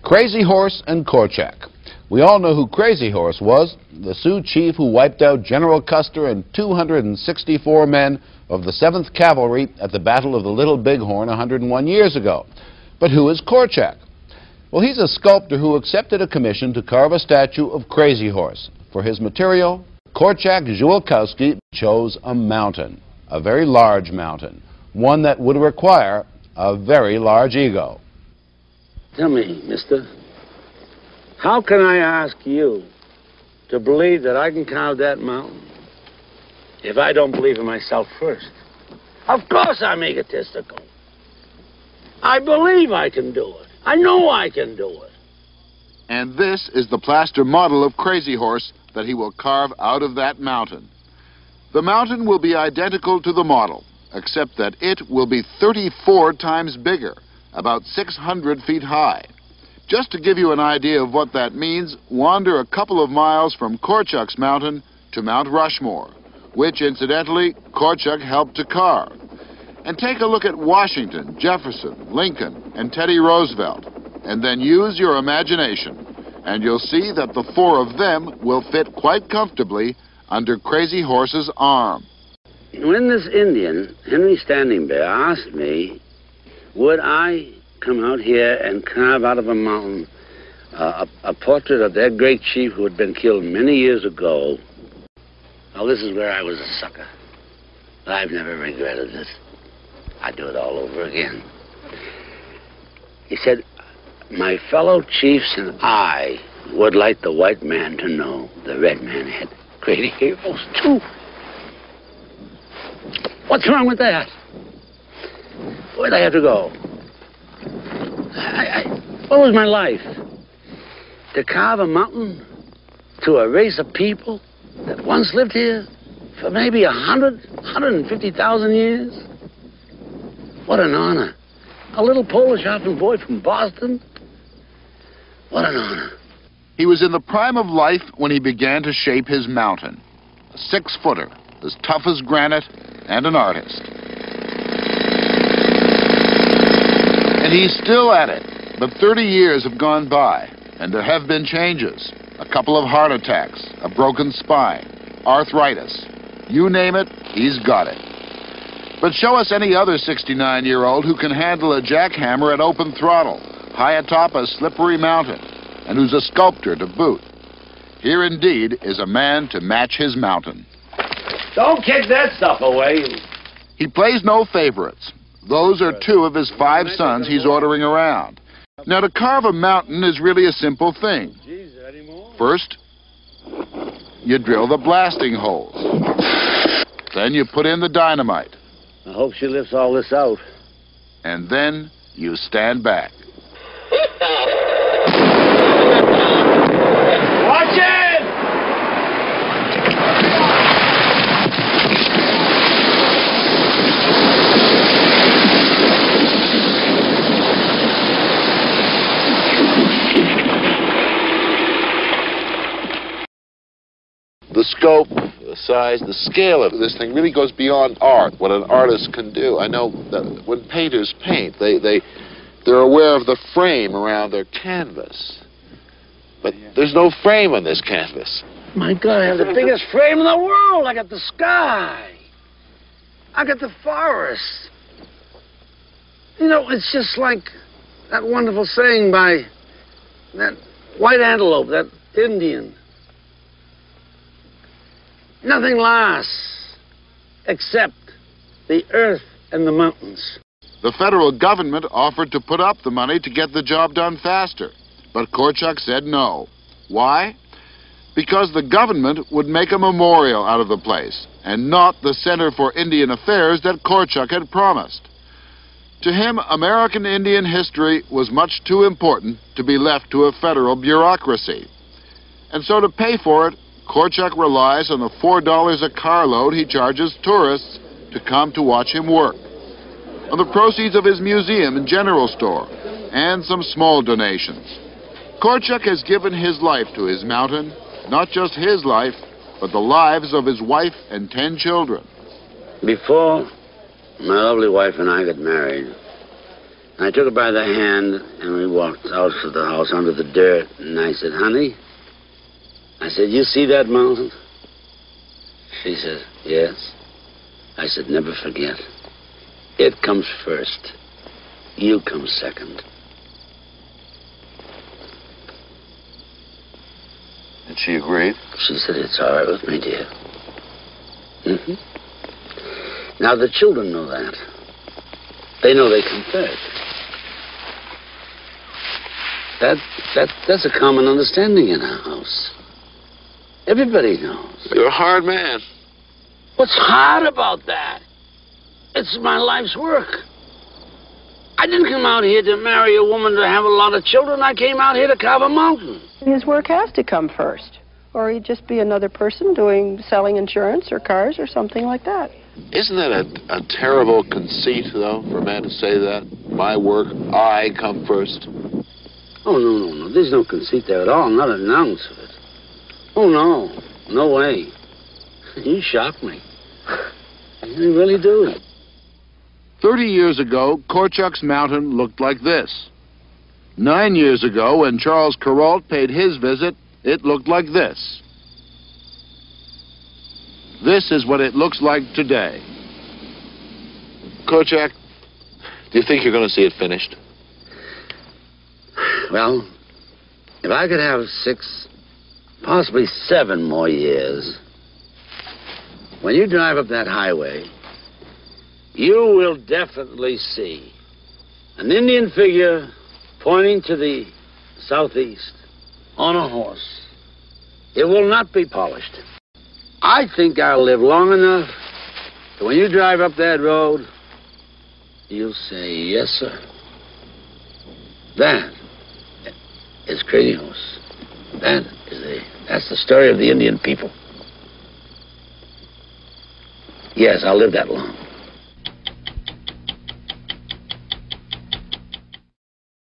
Crazy Horse and Korczak. We all know who Crazy Horse was, the Sioux chief who wiped out General Custer and 264 men of the 7th Cavalry at the Battle of the Little Bighorn 101 years ago. But who is Korczak? Well, he's a sculptor who accepted a commission to carve a statue of Crazy Horse. For his material, Korczak Ziolkowski chose a mountain, a very large mountain, one that would require a very large ego. Tell me, mister, how can I ask you to believe that I can carve that mountain if I don't believe in myself first? Of course I'm egotistical. I believe I can do it. I know I can do it. And this is the plaster model of Crazy Horse that he will carve out of that mountain. The mountain will be identical to the model, except that it will be 34 times bigger, about 600 feet high. Just to give you an idea of what that means, wander a couple of miles from Korczak's mountain to Mount Rushmore, which, incidentally, Korczak helped to carve. And take a look at Washington, Jefferson, Lincoln, and Teddy Roosevelt, and then use your imagination, and you'll see that the four of them will fit quite comfortably under Crazy Horse's arm. When this Indian, Henry Standing Bear, asked me, would I come out here and carve out of a mountain a portrait of their great chief who had been killed many years ago, well, this is where I was a sucker. But I've never regretted it. I'd do it all over again. He said, my fellow chiefs and I would like the white man to know the red man had great heroes too. What's wrong with that? Where'd I have to go? What was my life? To carve a mountain to a race of people that once lived here for maybe 150,000 years? What an honor. A little Polish orphan boy from Boston? What an honor. He was in the prime of life when he began to shape his mountain. A 6-footer, as tough as granite, and an artist. And he's still at it. But 30 years have gone by, and there have been changes. A couple of heart attacks, a broken spine, arthritis. You name it, he's got it. But show us any other 69-year-old who can handle a jackhammer at open throttle, high atop a slippery mountain, and who's a sculptor to boot. Here indeed is a man to match his mountain. Don't kick that stuff away. He plays no favorites. Those are 2 of his 5 sons he's ordering around. Now, to carve a mountain is really a simple thing. First, you drill the blasting holes. Then you put in the dynamite. I hope she lifts all this out. And then you stand back. Watch it! The scope, the size, the scale of this thing really goes beyond art, what an artist can do. I know that when painters paint, they're aware of the frame around their canvas. But there's no frame on this canvas. My God, I have the biggest frame in the world. I got the sky. I got the forest. You know, it's just like that wonderful saying by that white antelope, that Indian. Nothing lasts except the earth and the mountains. The federal government offered to put up the money to get the job done faster, but Korczak said no. Why? Because the government would make a memorial out of the place, and not the Center for Indian Affairs that Korczak had promised. To him, American Indian history was much too important to be left to a federal bureaucracy. And so to pay for it, Korczak relies on the $4 a carload he charges tourists to come to watch him work, on the proceeds of his museum and general store, and some small donations. Korczak has given his life to his mountain, not just his life, but the lives of his wife and 10 children. Before my lovely wife and I got married, I took her by the hand, and we walked out of the house onto the dirt. And I said, honey, I said, you see that mountain? She said, yes. I said, never forget. It comes first. You come second. And she agreed? She said, it's all right with me, dear. Now, the children know that. They know they come first. That's a common understanding in our house. Everybody knows. You're a hard man. What's hard about that? It's my life's work. I didn't come out here to marry a woman to have a lot of children. I came out here to carve a mountain. His work has to come first, or he'd just be another person selling insurance or cars or something like that. Isn't that a terrible conceit, though, for a man to say that? My work, I come first. Oh, no. There's no conceit there at all, not an ounce of it. Oh, no. No way. You shock me. You really do. 30 years ago, Korczak's mountain looked like this. 9 years ago, when Charles Kuralt paid his visit, it looked like this. This is what it looks like today. Korczak, do you think you're going to see it finished? Well, if I could have 6, possibly 7 more years, when you drive up that highway, you will definitely see an Indian figure pointing to the southeast on a horse. It will not be polished. I think I'll live long enough that when you drive up that road, you'll say, yes, sir. That is Crazy Horse. That's the story of the Indian people. Yes, I'll live that long.